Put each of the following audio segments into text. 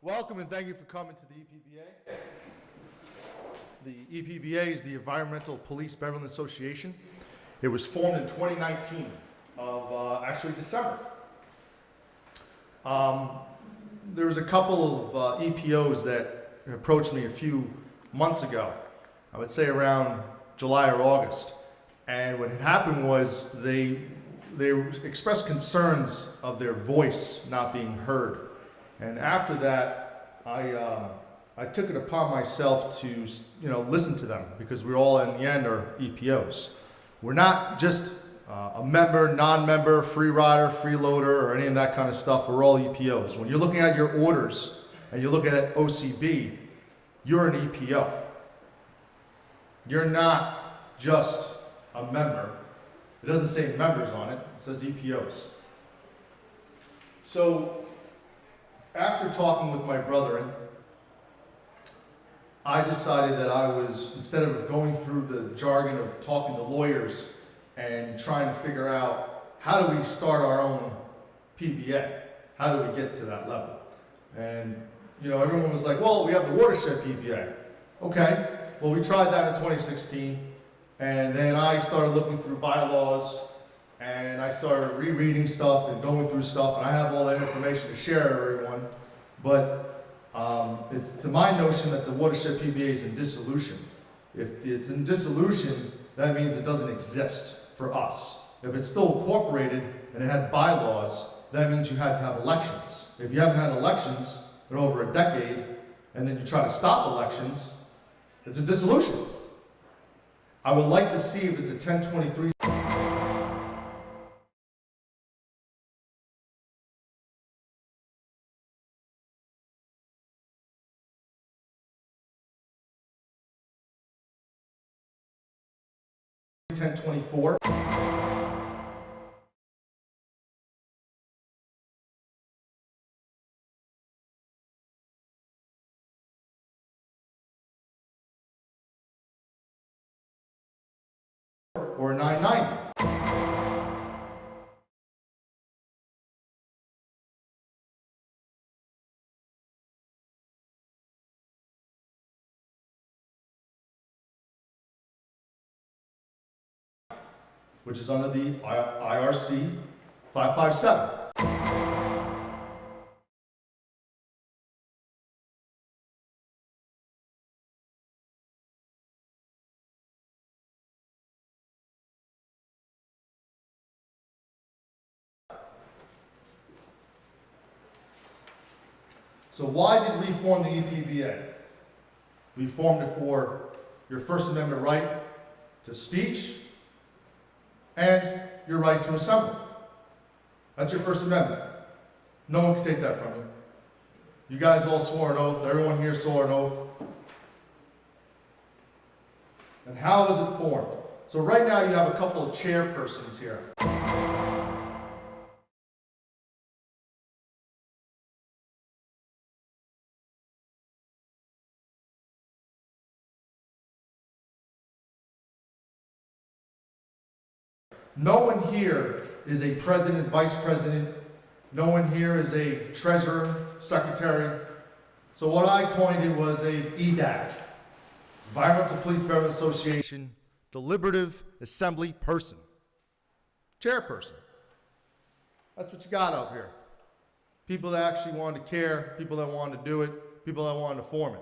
Welcome and thank you for coming to the EPBA. The EPBA is the Environmental Police Benevolent Association. It was formed in 2019 of actually December. There was a couple of EPOs that approached me a few months ago, I would say around July or August. And what had happened was they expressed concerns of their voice not being heard. And after that, I took it upon myself to listen to them, because we all in the end are EPOs. We're not just a member, non-member, free rider, freeloader, or any of that kind of stuff. We're all EPOs. When you're looking at your orders and you look at OCB, you're an EPO. You're not just a member. It doesn't say members on it, it says EPOs. So after talking with my brethren, I decided that I was, instead of going through the jargon of talking to lawyers and trying to figure out how do we start our own PBA, how do we get to that level? And everyone was like, well, we have the watershed PBA. Okay, well, we tried that in 2016, and then I started looking through bylaws, and I started rereading stuff and going through stuff, and I have all that information to share with everyone. But it's to my notion that the watershed PBA is in dissolution. If it's in dissolution, that means it doesn't exist for us. If it's still incorporated and it had bylaws, that means you had to have elections. If you haven't had elections in over a decade, and then you try to stop elections, it's a dissolution. I would like to see if it's a 1023. (1024) or 990. Which is under the IRC 557. So why did we form the EPBA? We formed it for your First Amendment right to speech and your right to assemble. That's your First Amendment. No one can take that from you. You guys all swore an oath. Everyone here swore an oath. And how is it formed? So right now you have a couple of chairpersons here. No one here is a president, vice president. No one here is a treasurer, secretary. So what I coined it was a EDAC, Environmental Police Benevolent Association, deliberative assembly person, chairperson. That's what you got out here. People that actually wanted to care, people that wanted to do it, people that wanted to form it.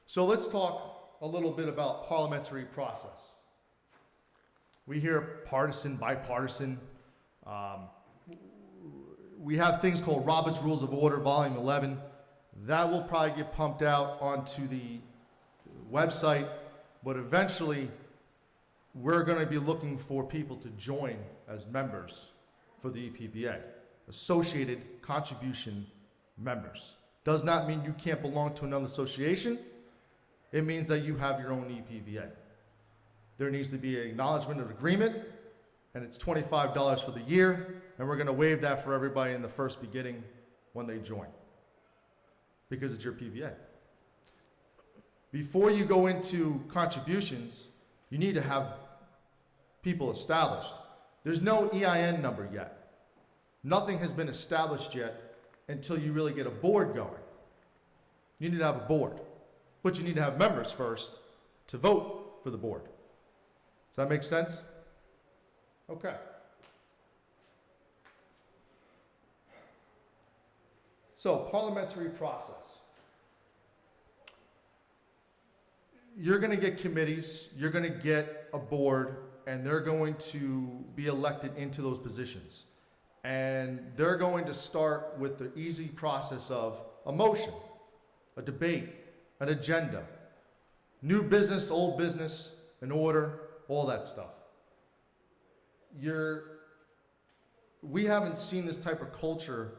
So let's talk a little bit about parliamentary process. We hear partisan, bipartisan. We have things called Robert's Rules of Order, Volume 11. That will probably get pumped out onto the website, but eventually we're going to be looking for people to join as members for the EPBA, associated contribution members. Does not mean you can't belong to another association. It means that you have your own EPBA. There needs to be an acknowledgement of agreement, and it's $25 for the year, and we're going to waive that for everybody in the first beginning when they join, because it's your PBA. Before you go into contributions, you need to have people established. There's no EIN number yet. Nothing has been established yet until you really get a board going. You need to have a board, but you need to have members first to vote for the board. Does that make sense? Okay. So, parliamentary process. You're going to get committees, you're going to get a board, and they're going to be elected into those positions. And they're going to start with the easy process of a motion, a debate, an agenda, new business, old business, an order, all that stuff. We haven't seen this type of culture,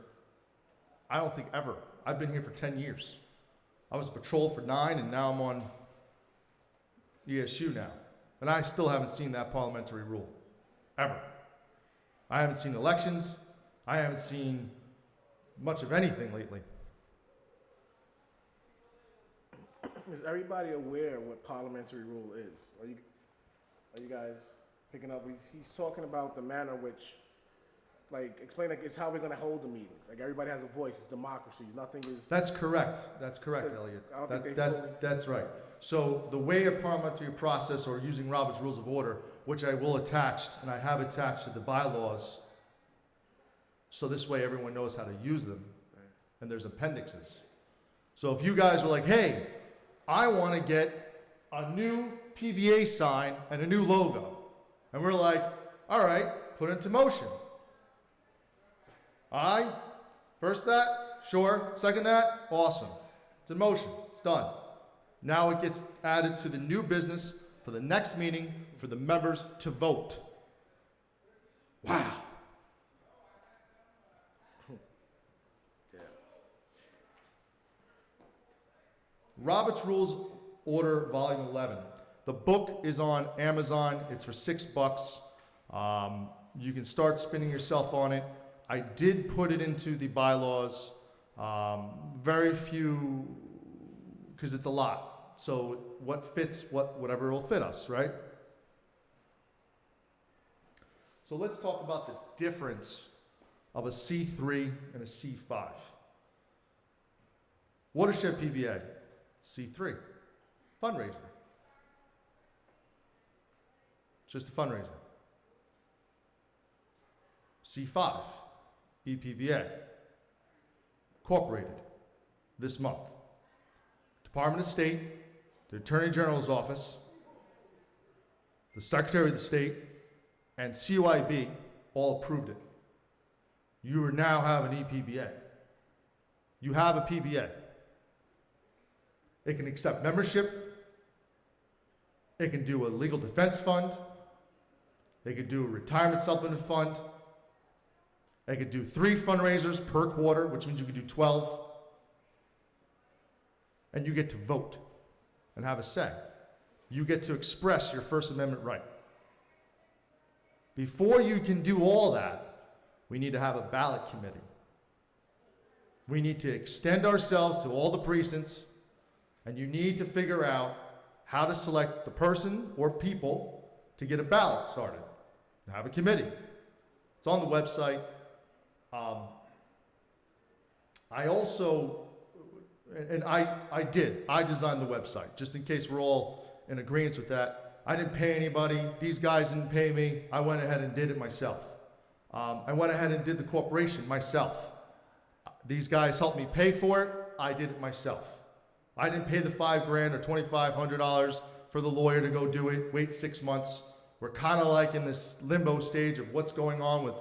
I don't think ever. I've been here for 10 years. I was a patrol for 9, and now I'm on ESU now. And I still haven't seen that parliamentary rule, ever. I haven't seen elections. I haven't seen much of anything lately. Is everybody aware what parliamentary rule is? Are you guys picking up? He's talking about the manner which, like, explain, like, it's how we're going to hold the meetings. Like, everybody has a voice. It's democracy. Nothing is. That's correct. That's correct, Elliot. I don't think they That's right. So the way a parliamentary process, or using Robert's Rules of Order, which I will attach, and I have attached to the bylaws, so this way everyone knows how to use them, and there's appendixes. So if you guys were like, hey, I want to get a new PBA sign and a new logo, and we're like, all right, put it into motion. Aye? First that? Sure. Second that? Awesome. It's in motion. It's done. Now it gets added to the new business for the next meeting for the members to vote. Wow. Yeah. Robert's Rules Order, Volume 11. The book is on Amazon. It's for $6. You can start spinning yourself on it. I did put it into the bylaws. Very few, because it's a lot. So what fits, whatever will fit us, right? So let's talk about the difference of a C3 and a C5. Watershed PBA, C3, fundraiser. Just a fundraiser. C5, EPBA, incorporated this month. Department of State, the Attorney General's office, the Secretary of the State, and CYB all approved it. You now have an EPBA. You have a PBA. It can accept membership. It can do a legal defense fund. It could do a retirement supplement fund. It could do 3 fundraisers per quarter, which means you could do 12. And you get to vote and have a say. You get to express your First Amendment right. Before you can do all that, we need to have a ballot committee. We need to extend ourselves to all the precincts, and you need to figure out how to select the person or people to get a ballot started. Have a committee. It's on the website. I also, and I designed the website, just in case we're all in agreement with that. I didn't pay anybody. These guys didn't pay me. I went ahead and did it myself. I went ahead and did the corporation myself. These guys helped me pay for it. I did it myself. I didn't pay the $5,000 or $2,500 for the lawyer to go do it, wait 6 months. We're kind of like in this limbo stage of what's going on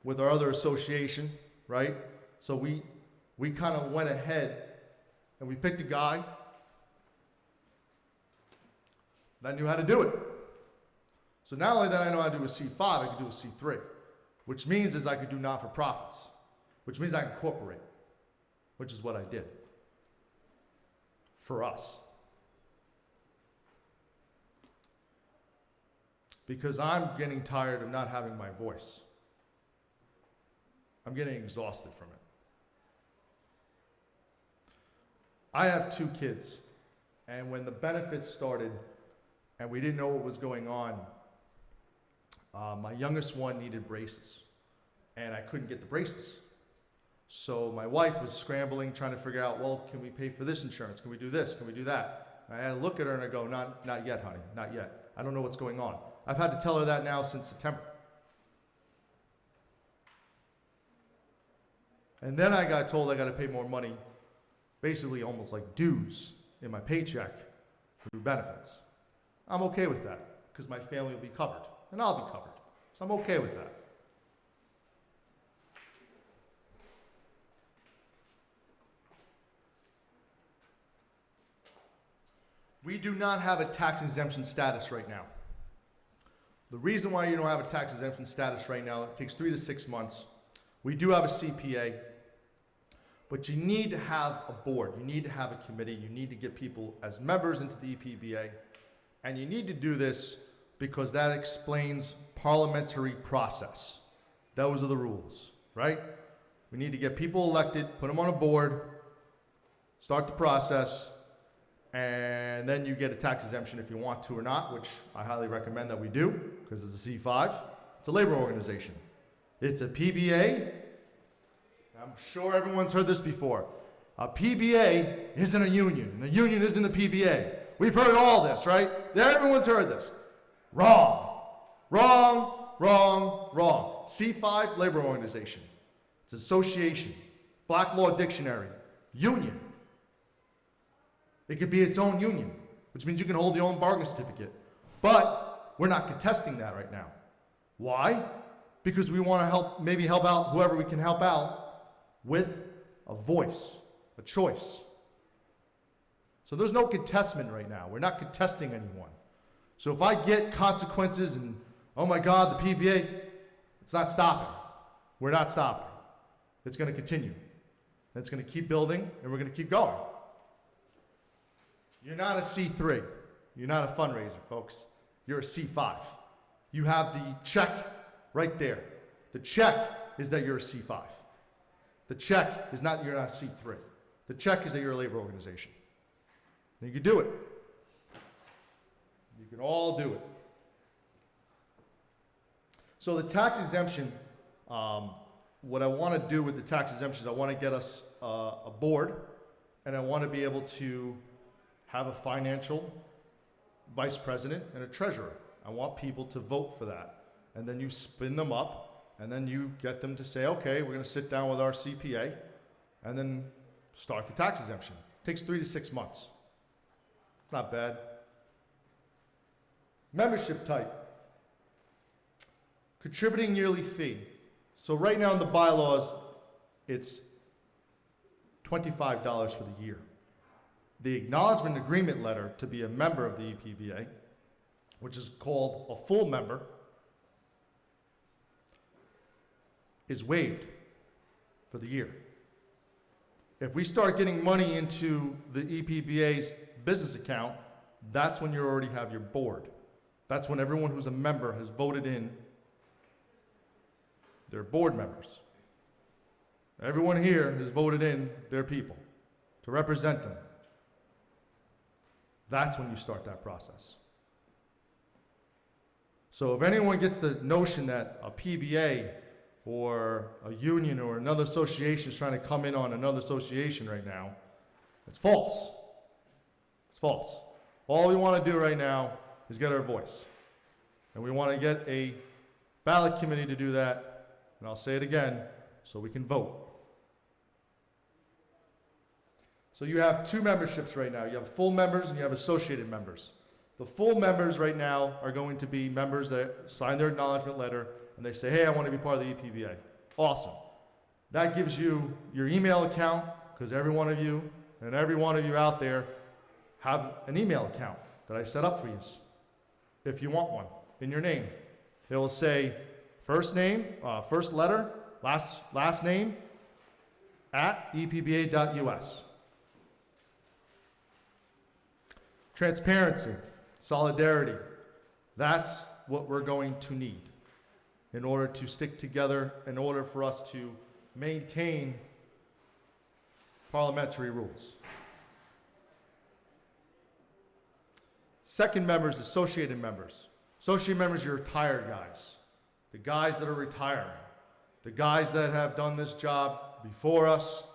with our other association, right? So we kind of went ahead and we picked a guy that knew how to do it. So not only that I know how to do a C5, I could do a C3, which means is I could do not-for-profits, which means I can incorporate, which is what I did for us. Because I'm getting tired of not having my voice. I'm getting exhausted from it. I have 2 kids, and when the benefits started and we didn't know what was going on, my youngest one needed braces. and I couldn't get the braces. So my wife was scrambling, trying to figure out, well, can we pay for this insurance? Can we do this? Can we do that? And I had to look at her and I go, not yet, honey, not yet. I don't know what's going on. I've had to tell her that now since September. And then I got told I got to pay more money, basically almost like dues in my paycheck through benefits. I'm okay with that because my family will be covered and I'll be covered. So I'm okay with that. We do not have a tax exemption status right now. The reason why you don't have a tax exemption status right now, it takes 3 to 6 months. We do have a CPA, but you need to have a board. You need to have a committee. You need to get people as members into the EPBA. And you need to do this because that explains parliamentary process. Those are the rules, right? We need to get people elected, put them on a board, start the process, and then you get a tax exemption if you want to or not, which I highly recommend that we do, because it's a C5. It's a labor organization. It's a PBA. I'm sure everyone's heard this before. A PBA isn't a union, and a union isn't a PBA. We've heard all this, right? Everyone's heard this. Wrong. Wrong, wrong, wrong. C5, labor organization. It's association. Black Law Dictionary. Union. It could be its own union, which means you can hold your own bargaining certificate. But we're not contesting that right now. Why? Because we want to maybe help out whoever we can help out with a voice, a choice. So there's no contestment right now. We're not contesting anyone. So if I get consequences and, oh my God, the PBA, it's not stopping. We're not stopping. It's going to continue. And it's going to keep building, and we're going to keep going. You're not a C3. You're not a fundraiser, folks. You're a C5. You have the check right there. The check is that you're a C5. The check is not you're not a C3. The check is that you're a labor organization. And you can do it. You can all do it. So the tax exemption, what I want to do with the tax exemptions, I want to get us a board, and I want to be able to have a financial vice president and a treasurer. I want people to vote for that. And then you spin them up, and then you get them to say, okay, we're going to sit down with our CPA, and then start the tax exemption. It takes 3 to 6 months. It's not bad. Membership type. Contributing yearly fee. So right now in the bylaws, it's $25 for the year. The acknowledgement agreement letter to be a member of the EPBA, which is called a full member, is waived for the year. If we start getting money into the EPBA's business account, that's when you already have your board. That's when everyone who's a member has voted in their board members. Everyone here has voted in their people to represent them. That's when you start that process. So if anyone gets the notion that a PBA or a union or another association is trying to come in on another association right now, it's false. It's false. All we want to do right now is get our voice. And we want to get a ballot committee to do that, and I'll say it again, so we can vote. So you have 2 memberships right now. You have full members and you have associated members. The full members right now are going to be members that sign their acknowledgement letter and they say, hey, I want to be part of the EPBA. Awesome. That gives you your email account, because every one of you and every one of you out there have an email account that I set up for you, if you want one, in your name. It will say first name, first letter, last name, at epba.us. Transparency, solidarity, that's what we're going to need in order to stick together, in order for us to maintain parliamentary rules. Second members, associated members. Associated members, you're retired guys. The guys that are retiring. the guys that have done this job before us,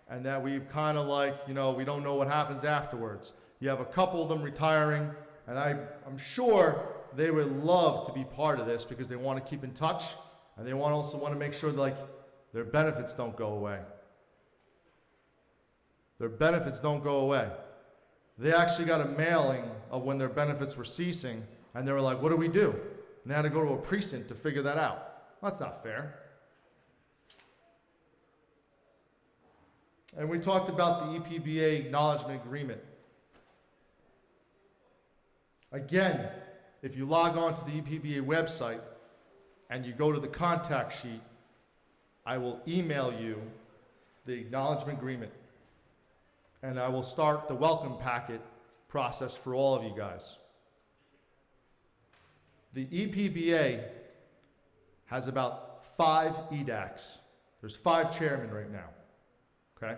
and that we've kind of like, we don't know what happens afterwards. You have a couple of them retiring, and I'm sure they would love to be part of this because they want to keep in touch, and they also want to make sure like their benefits don't go away. Their benefits don't go away. They actually got a mailing of when their benefits were ceasing, and they were like, what do we do? And they had to go to a precinct to figure that out. That's not fair. And we talked about the EPBA Acknowledgement Agreement. Again, if you log on to the EPBA website and you go to the contact sheet, I will email you the Acknowledgement Agreement. And I will start the welcome packet process for all of you guys. The EPBA has about 5 EDACs. There's 5 chairmen right now. Okay?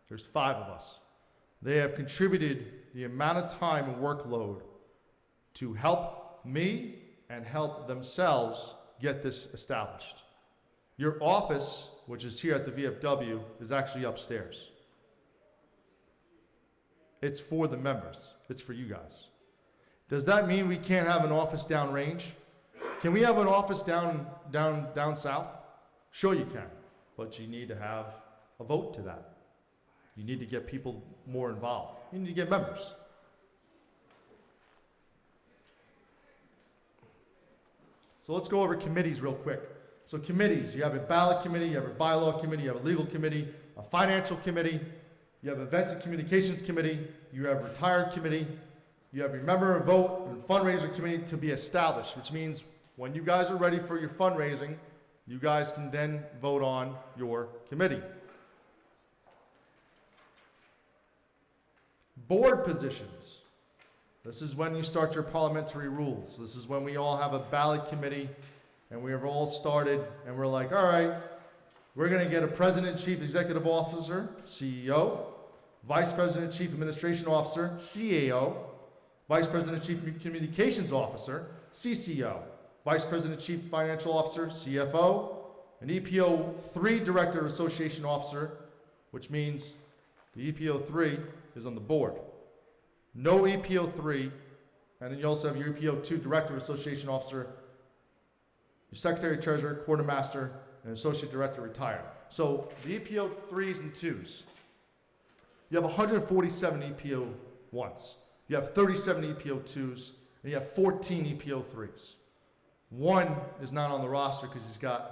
There's 5 of us. They have contributed the amount of time and workload to help me and help themselves get this established. Your office, which is here at the VFW, is actually upstairs. It's for the members. It's for you guys. Does that mean we can't have an office downrange? Can we have an office down south? Sure you can, but you need to have a vote to that. You need to get people more involved. You need to get members. So let's go over committees real quick. So committees, you have a ballot committee, you have a bylaw committee, you have a legal committee, a financial committee, you have events and communications committee, you have retired committee, you have your member and vote and fundraiser committee to be established, which means when you guys are ready for your fundraising, you guys can then vote on your committee. Board positions. This is when you start your parliamentary rules. This is when we all have a ballot committee and we have all started and we're like, all right, we're going to get a president, chief executive officer, CEO, vice president, chief administration officer, CAO, vice president, chief communications officer, CCO, vice president, chief financial officer, CFO, an EPO 3 director of association officer, which means the EPO 3 is on the board. No EPO 3, and then you also have your EPO 2 director of association officer, your secretary, treasurer, quartermaster, and associate director retired. So the EPO 3s and 2s, you have 147 EPO 1s. You have 37 EPO 2s, and you have 14 EPO 3s. One is not on the roster because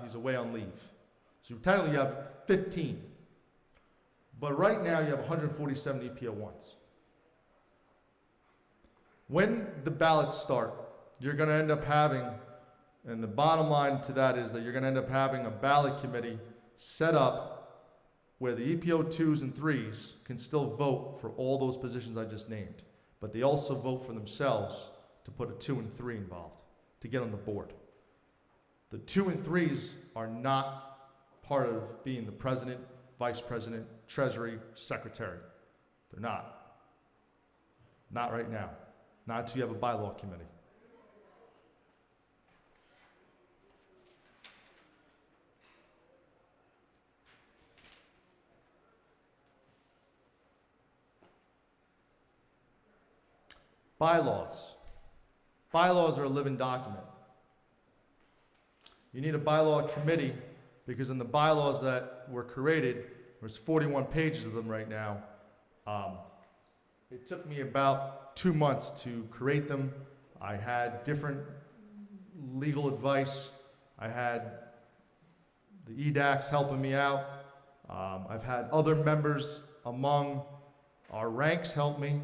he's away on leave. So technically you have 15. But right now you have 147 EPO 1s. When the ballots start, you're going to end up having, and the bottom line to that is that you're going to end up having a ballot committee set up where the EPO 2s and 3s can still vote for all those positions I just named. But they also vote for themselves to put a 2 and 3 involved to get on the board. The 2 and 3s are not part of being the president, vice president, treasury, secretary. They're not. Not right now. Not until you have a bylaw committee. Bylaws. Bylaws are a living document. You need a bylaw committee because in the bylaws that were created, there's 41 pages of them right now. It took me about 2 months to create them. I had different legal advice. I had the EDACs helping me out. I've had other members among our ranks help me.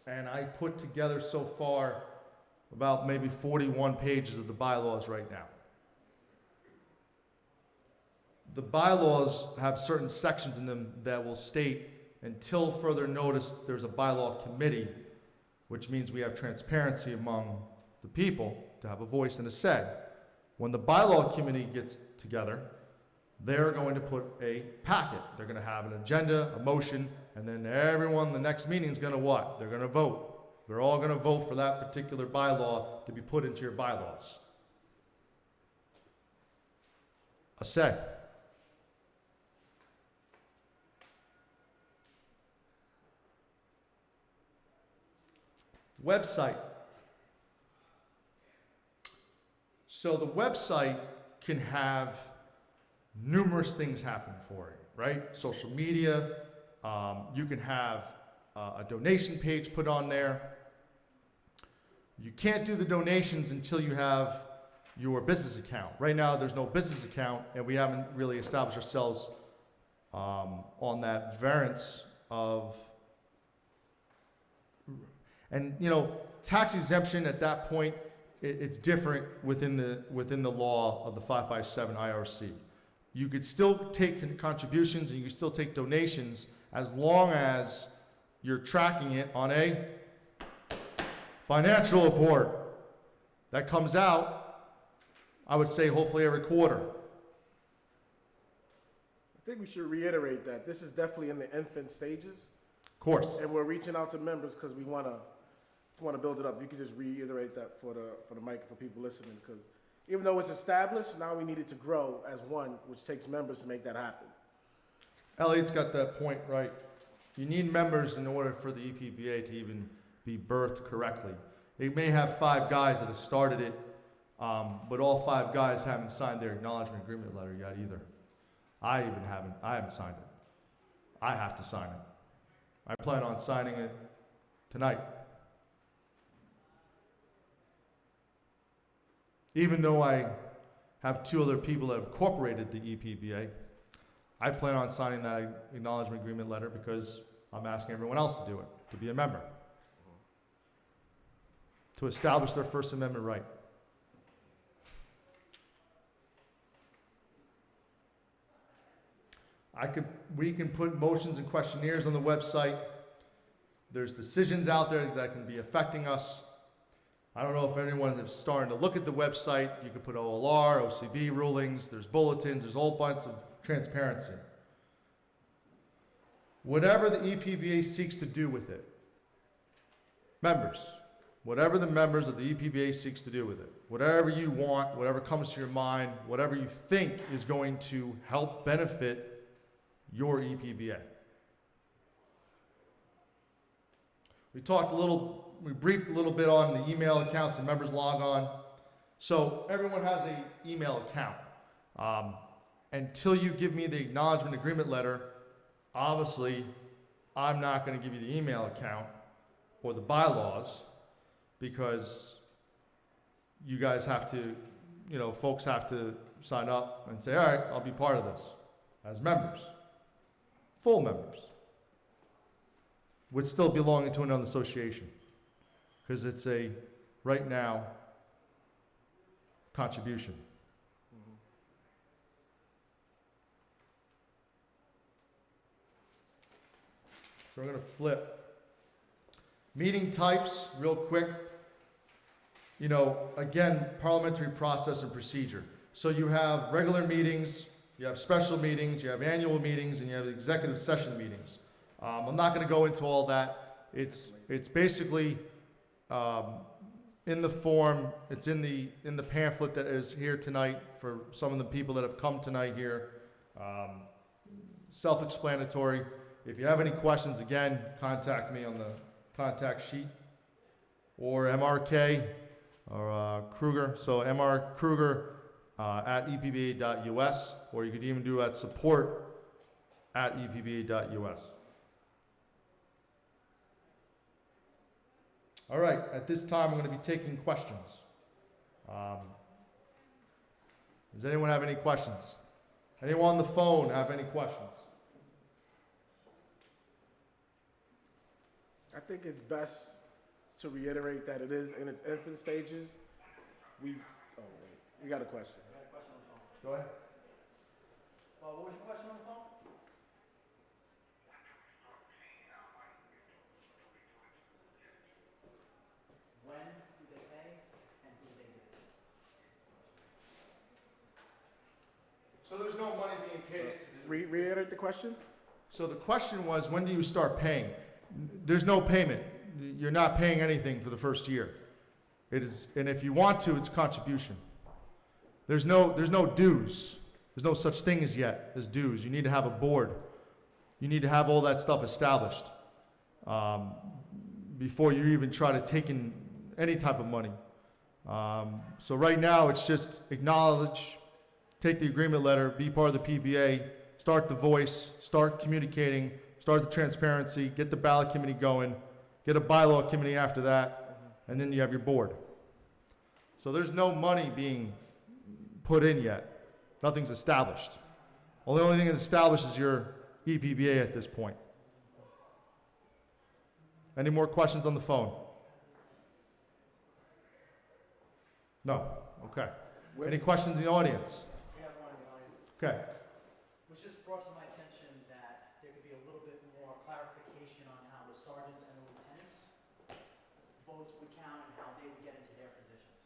And I put together so far about maybe 41 pages of the bylaws right now. The bylaws have certain sections in them that will state, until further notice, there's a bylaw committee, which means we have transparency among the people to have a voice and a say. When the bylaw committee gets together, they're going to put a packet. They're going to have an agenda, a motion, and then everyone, the next meeting is going to what? They're going to vote. They're all going to vote for that particular bylaw to be put into your bylaws. a say. Website. So the website can have numerous things happen for it, right? Social media, you can have a donation page put on there. You can't do the donations until you have your business account. Right now, there's no business account, and we haven't really established ourselves on that variance of, and you know, tax exemption at that point, it's different within the law of the 557 IRC. You could still take contributions and you can still take donations as long as you're tracking it on a financial report that comes out, I would say hopefully every quarter. I think we should reiterate that this is definitely in the infant stages, Of course. and we're reaching out to members because we want to build it up. You could just reiterate that for the mic for people listening, because even though it's established, now we need it to grow as one, which takes members to make that happen. Elliot's got that point right. You need members in order for the EPBA to even be birthed correctly. They may have 5 guys that have started it, but all 5 guys haven't signed their acknowledgement agreement letter yet either. I haven't signed it. I have to sign it. I plan on signing it tonight. Even though I have 2 other people that have incorporated the EPBA, I plan on signing that acknowledgement agreement letter because I'm asking everyone else to do it, to be a member, to establish their First Amendment right. We can put motions and questionnaires on the website. There's decisions out there that can be affecting us. I don't know if anyone is starting to look at the website. You can put OLR, OCB rulings, there's bulletins, there's a whole bunch of transparency. Whatever the EPBA seeks to do with it, members, whatever the members of the EPBA seeks to do with it, whatever you want, whatever comes to your mind, whatever you think is going to help benefit your EPBA. We briefed a little bit on the email accounts and members log on. So everyone has an email account. Until you give me the acknowledgement agreement letter, obviously, I'm not going to give you the email account or the bylaws because you guys have to, folks have to sign up and say, all right, I'll be part of this as members, full members, would still belonging to another association because it's a, right now, contribution. So we're going to flip. Meeting types, real quick. Again, parliamentary process and procedure. So you have regular meetings, you have special meetings, you have annual meetings, and you have executive session meetings. I'm not going to go into all that. It's basically in the form, it's in the pamphlet that is here tonight for some of the people that have come tonight here. Self-explanatory. If you have any questions, again, contact me on the contact sheet or MRK or Kruger. So MR Kruger at epba.us, or you could even do at support at epba.us. All right, at this time, I'm going to be taking questions. Does anyone have any questions? Anyone on the phone have any questions? I think it's best to reiterate that it is in its infant stages. We got a question. I got a question on the phone. Go ahead. What was your question on the phone? When do they pay and who they give it to? So there's no money being paid into the... Reiterate the question? So the question was, when do you start paying? There's no payment. You're not paying anything for the first year. It is, and if you want to, it's contribution. There's no dues. There's no such thing as yet as dues. You need to have a board. You need to have all that stuff established before you even try to take in any type of money. So right now, it's just acknowledge, take the agreement letter, be part of the PBA, start the voice, start communicating, start the transparency, get the ballot committee going, get a bylaw committee after that, and then you have your board. So there's no money being put in yet. Nothing's established. Well, the only thing that's established is your EPBA at this point. Any more questions on the phone? No? Okay. Any questions in the audience? We have one in the audience. Okay. It was just brought to my attention that there could be a little bit more clarification on how the sergeants and the lieutenants' votes would count and how they would get into their positions.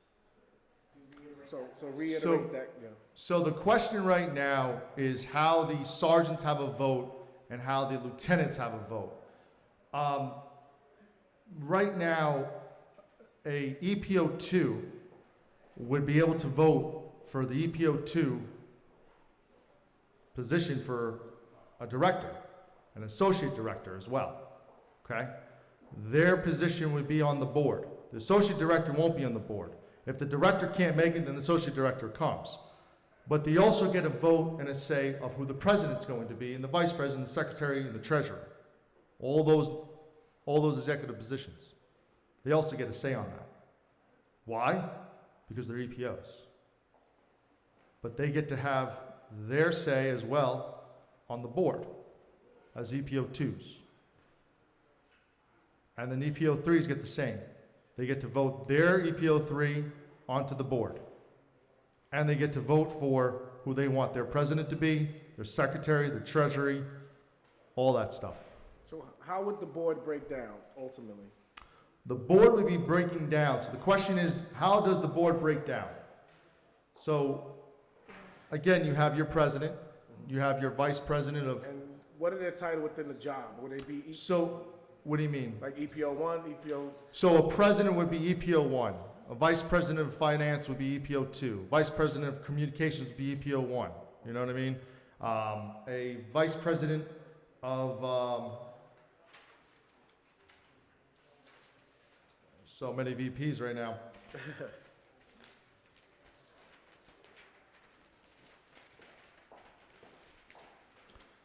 Can you reiterate that? So reiterate that, yeah. So the question right now is how the sergeants have a vote and how the lieutenants have a vote. Right now, a EPO2 would be able to vote for the EPO2 position for a director, an associate director as well, okay? Their position would be on the board. The associate director won't be on the board. If the director can't make it, then the associate director comes. But they also get a vote and a say of who the president's going to be, and the vice president, the secretary, and the treasurer. All those executive positions. They also get a say on that. Why? Because they're EPOs. But they get to have their say as well on the board as EPO2s. And then EPO3s get the same. They get to vote their EPO3 onto the board. And they get to vote for who they want their president to be, their secretary, their treasury, all that stuff. So how would the board break down ultimately? The board would be breaking down. So the question is, how does the board break down? So, again, you have your president, you have your vice president of... And what are their title within the job? Would they be So, what do you mean? like EPO 1, EPO? So a president would be EPO 1. A vice president of finance would be EPO 2. Vice president of communications would be EPO 1. You know what I mean? A vice president of... so many VPs right now.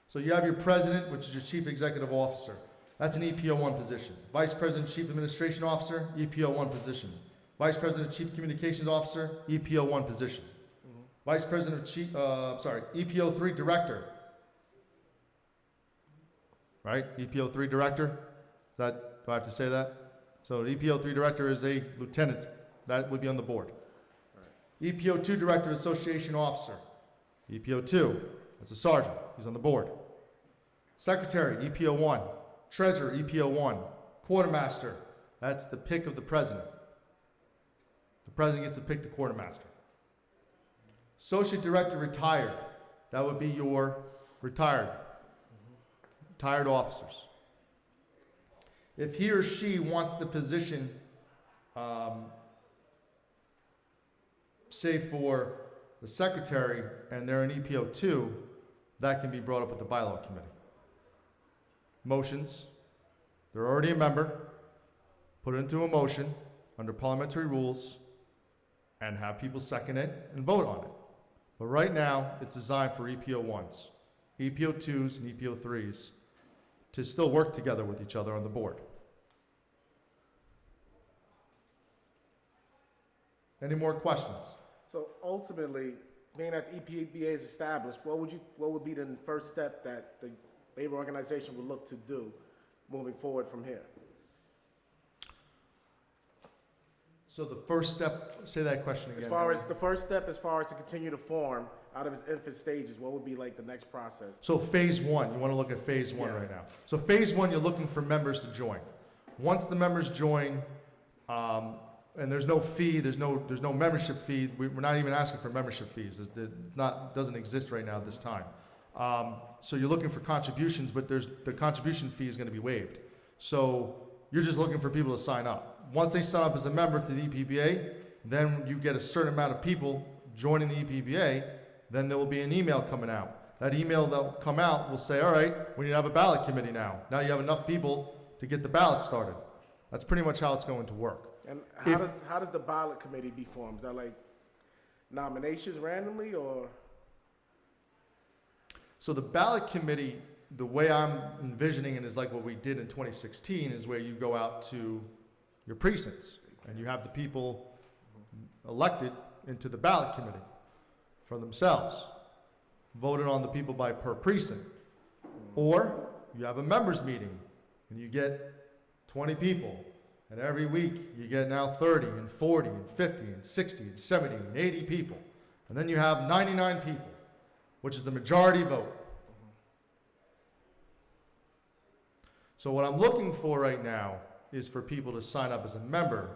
So you have your president, which is your chief executive officer. That's an EPO 1 position. Vice president, chief administration officer, EPO 1 position. Vice president, chief communications officer, EPO 1 position. Vice president of EPO 3 director. Right? EPO 3 director. Do I have to say that? So EPO 3 director is a lieutenant. That would be on the board. EPO 2 director, association officer. EPO 2, that's a sergeant. He's on the board. Secretary, EPO 1. Treasurer, EPO 1. Quartermaster, that's the pick of the president. The president gets to pick the quartermaster. Associate director, retired. That would be your retired officers. If he or she wants the position, say for the secretary, and they're an EPO 2, that can be brought up with the bylaw committee. Motions, they're already a member, put it into a motion under parliamentary rules, and have people second it and vote on it. But right now, it's designed for EPO 1s, EPO 2s, and EPO 3s to still work together with each other on the board. Any more questions? So ultimately, being that the EPBA is established, what would be the first step that the labor organization would look to do moving forward from here? So the first step, say that question again. As far as the first step, as far as to continue to form out of its infant stages, what would be like the next process? So phase 1, you want to look at phase 1 Yeah. right now. So phase 1, you're looking for members to join. Once the members join, and there's no fee, there's no membership fee. We're not even asking for membership fees. Doesn't exist right now at this time. So you're looking for contributions, but the contribution fee is going to be waived. So you're just looking for people to sign up. Once they sign up as a member to the EPBA, then you get a certain amount of people joining the EPBA, then there will be an email coming out. That email that will come out will say, all right, we need to have a ballot committee now. Now you have enough people to get the ballot started. That's pretty much how it's going to work. And If- how does the ballot committee be formed? Is that like nominations randomly, or? So the ballot committee, the way I'm envisioning it is like what we did in 2016, is where you go out to your precincts and you have the people elected into the ballot committee for themselves, voted on the people by per precinct. Or you have a members meeting and you get 20 people, and every week you get now 30 and 40 and 50 and 60 and 70 and 80 people. And then you have 99 people, which is the majority vote. So what I'm looking for right now is for people to sign up as a member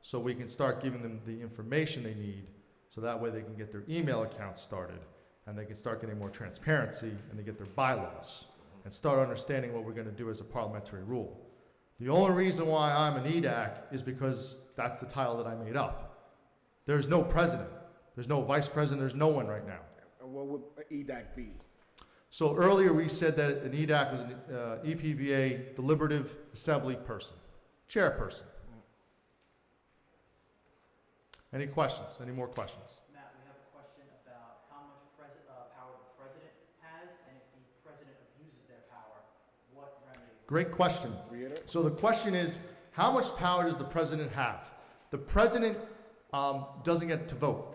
so we can start giving them the information they need so that way they can get their email accounts started and they can start getting more transparency and they get their bylaws and start understanding what we're going to do as a parliamentary rule. The only reason why I'm an EDAC is because that's the title that I made up. There's no president. There's no vice president. There's no one right now. And what would an EDAC be? So earlier we said that an EDAC was an EPBA deliberative assembly person, chairperson. Any questions? Any more questions? Matt, we have a question about how much power the president has, and if the president abuses their power, what remedy? Great question. Reiterate. So the question is, how much power does the president have? The president doesn't get to vote.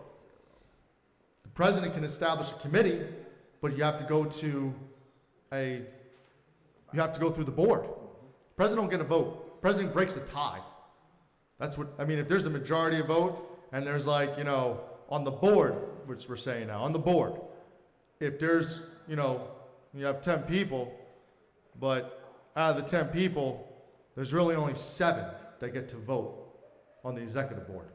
The president can establish a committee, but you have to go through the board. President don't get a vote. President breaks a tie. That's what, I mean, if there's a majority vote, and there's like, on the board, which we're saying now, on the board, if there's, you have 10 people, but out of the 10 people, there's really only 7 that get to vote on the executive board.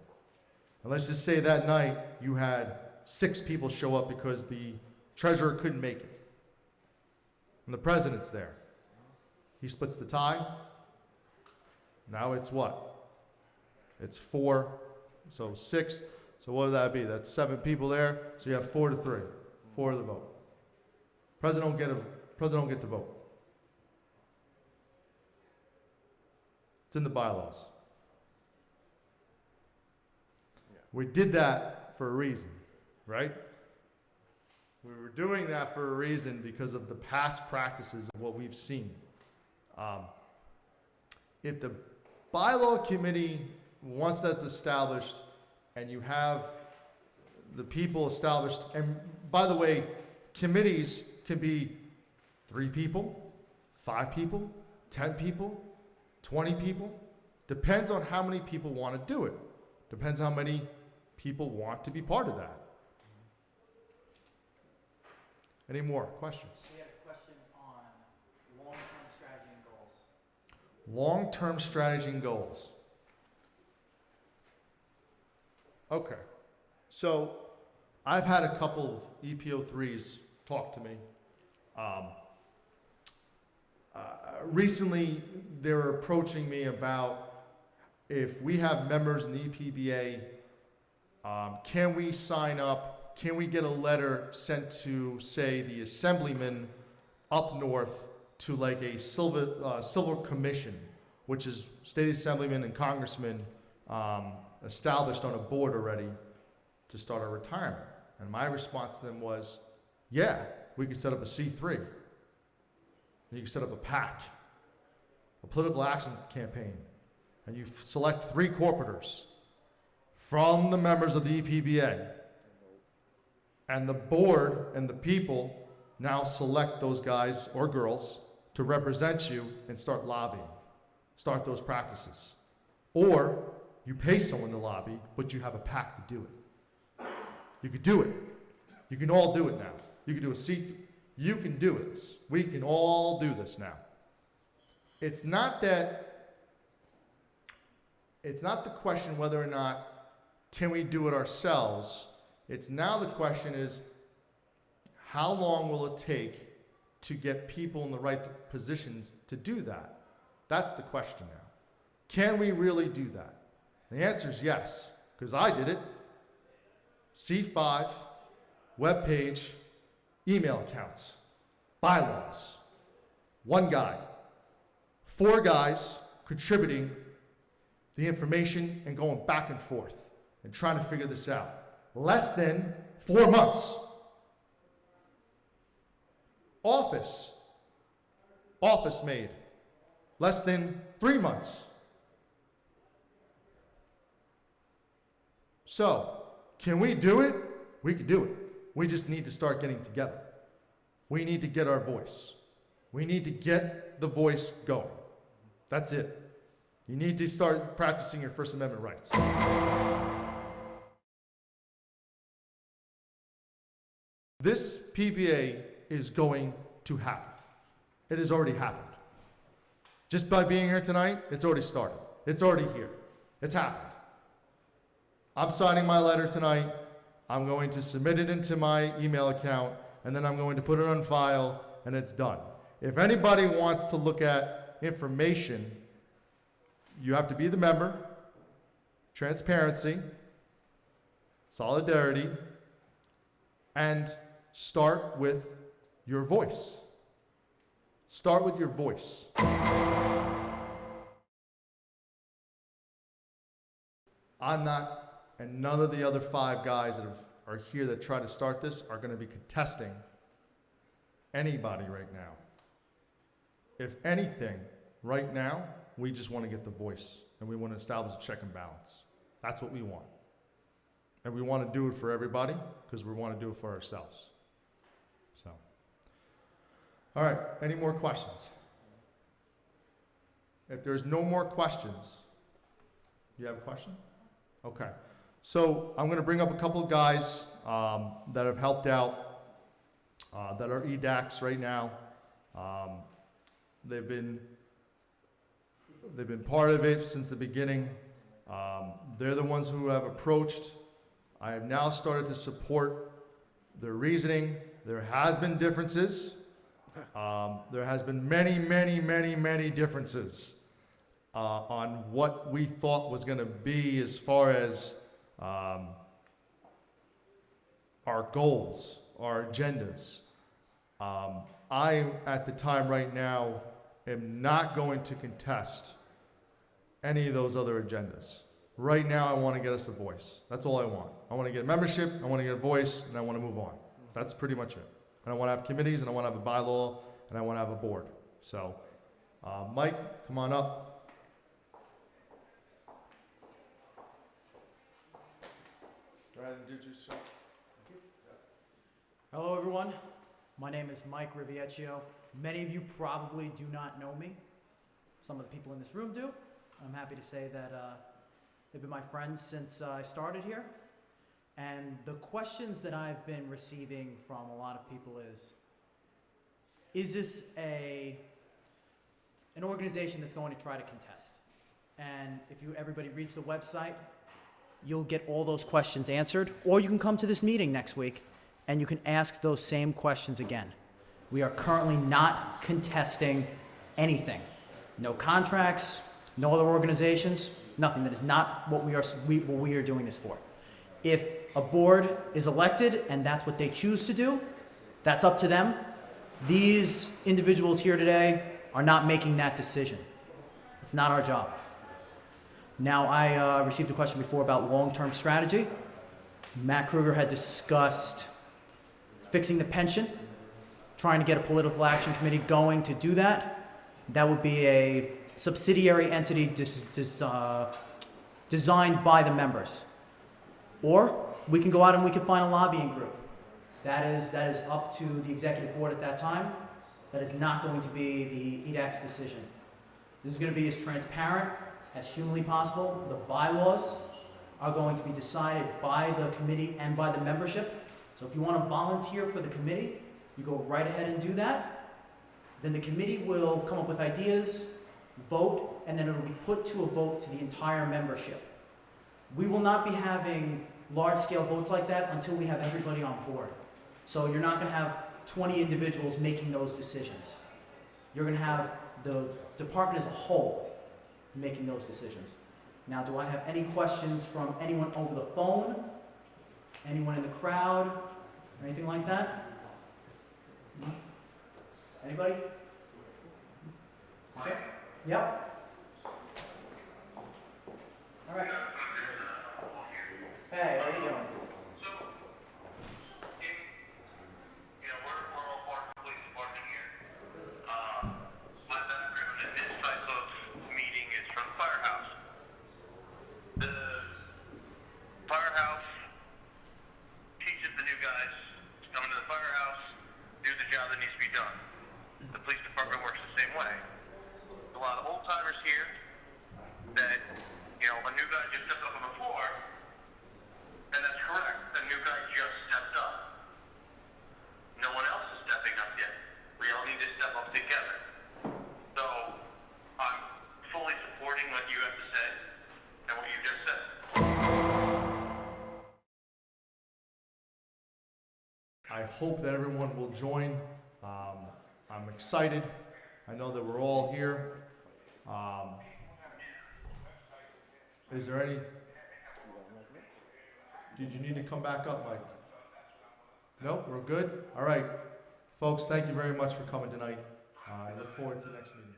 And let's just say that night you had 6 people show up because the treasurer couldn't make it. And the president's there. He splits the tie. Now it's what? It's 4, so 6. So what would that be? That's 7 people there. So you have 4 to 3. 4 to the vote. President don't get to vote. It's in the bylaws. We did that for a reason, right? We were doing that for a reason because of the past practices of what we've seen. If the bylaw committee, once that's established, and you have the people established, and by the way, committees can be 3 people, 5 people, 10 people, 20 people. Depends on how many people want to do it. Depends how many people want to be part of that. Any more questions? We have a question on long-term strategy and goals. Long-term strategy and goals. Okay. So I've had a couple of EPO3s talk to me. Recently, they were approaching me about if we have members in the EPBA, can we sign up? Can we get a letter sent to, say, the assemblyman up north to like a silver commission, which is state assemblymen and congressmen established on a board already to start a retirement? And my response to them was, yeah, we could set up a C3. You can set up a PAC, a political action campaign, and you select 3 corporators from the members of the EPBA. And the board and the people now select those guys or girls to represent you and start lobbying, start those practices. Or you pay someone to lobby, but you have a PAC to do it. You could do it. You can all do it now. You can do a seat. You can do this. We can all do this now. It's not the question whether or not can we do it ourselves. It's now the question is, how long will it take to get people in the right positions to do that? That's the question now. Can we really do that? The answer is yes, because I did it. C5, webpage, email accounts, bylaws. One guy. 4 guys contributing the information and going back and forth and trying to figure this out. Less than 4 months. Office made. Less than 3 months. So, can we do it? We can do it. We just need to start getting together. We need to get our voice. We need to get the voice going. That's it. You need to start practicing your First Amendment rights. This PBA is going to happen. It has already happened. Just by being here tonight, it's already started. It's already here. It's happened. I'm signing my letter tonight. I'm going to submit it into my email account, and then I'm going to put it on file, and it's done. If anybody wants to look at information, you have to be the member, transparency, solidarity, and start with your voice. Start with your voice. I'm not, and none of the other 5 guys that are here that try to start this are going to be contesting anybody right now. If anything, right now, we just want to get the voice, and we want to establish a check and balance. That's what we want. And we want to do it for everybody, because we want to do it for ourselves. So, all right, any more questions? If there's no more questions, you have a question? Okay. So I'm going to bring up a couple of guys that have helped out, that are EDACs right now. They've been part of it since the beginning. They're the ones who have approached. I have now started to support their reasoning. There has been differences. There has been many differences on what we thought was going to be as far as our goals, our agendas. I, at the time right now, am not going to contest any of those other agendas. Right now, I want to get us a voice. That's all I want. I want to get membership, I want to get a voice, and I want to move on. That's pretty much it. And I want to have committees, and I want to have a bylaw, and I want to have a board. So, Mike, come on up. Go ahead and introduce yourself. Hello, everyone. My name is Mike Revere. Many of you probably do not know me. Some of the people in this room do. I'm happy to say that they've been my friends since I started here. And the questions that I've been receiving from a lot of people is this an organization that's going to try to contest? And if everybody reads the website, you'll get all those questions answered, or you can come to this meeting next week and you can ask those same questions again. We are currently not contesting anything. No contracts, no other organizations, nothing. That is not what we are doing this for. If a board is elected and that's what they choose to do, that's up to them. These individuals here today are not making that decision. It's not our job. Now, I received a question before about long-term strategy. Matt Kruger had discussed fixing the pension, trying to get a political action committee going to do that. That would be a subsidiary entity designed by the members. Or we can go out and we can find a lobbying group. That is up to the executive board at that time. That is not going to be the EDAC's decision. This is going to be as transparent as humanly possible. The bylaws are going to be decided by the committee and by the membership. So if you want to volunteer for the committee, you go right ahead and do that. Then the committee will come up with ideas, vote, and then it will be put to a vote to the entire membership. We will not be having large-scale votes like that until we have everybody on board. So you're not going to have 20 individuals making those decisions. You're going to have the department as a whole making those decisions. Now, do I have any questions from anyone over the phone? Anyone in the crowd? Anything like that? No? Anybody? Okay. Yep. All right. Hey, how you doing? So, we're all part of the police department here. My background in this type of meeting is from the firehouse. The firehouse teaches the new guys to come into the firehouse, do the job that needs to be done. The police department works the same way. There's a lot of old timers here that, a new guy just stepped up on the floor, and that's correct. The new guy just stepped up. No one else is stepping up yet. We all need to step up together. So, I'm fully supporting what you have to say and what you just said. I hope that everyone will join. I'm excited. I know that we're all here. Is there any? Did you need to come back up, Mike? No, we're good? All right. Folks, thank you very much for coming tonight. I look forward to the next meeting.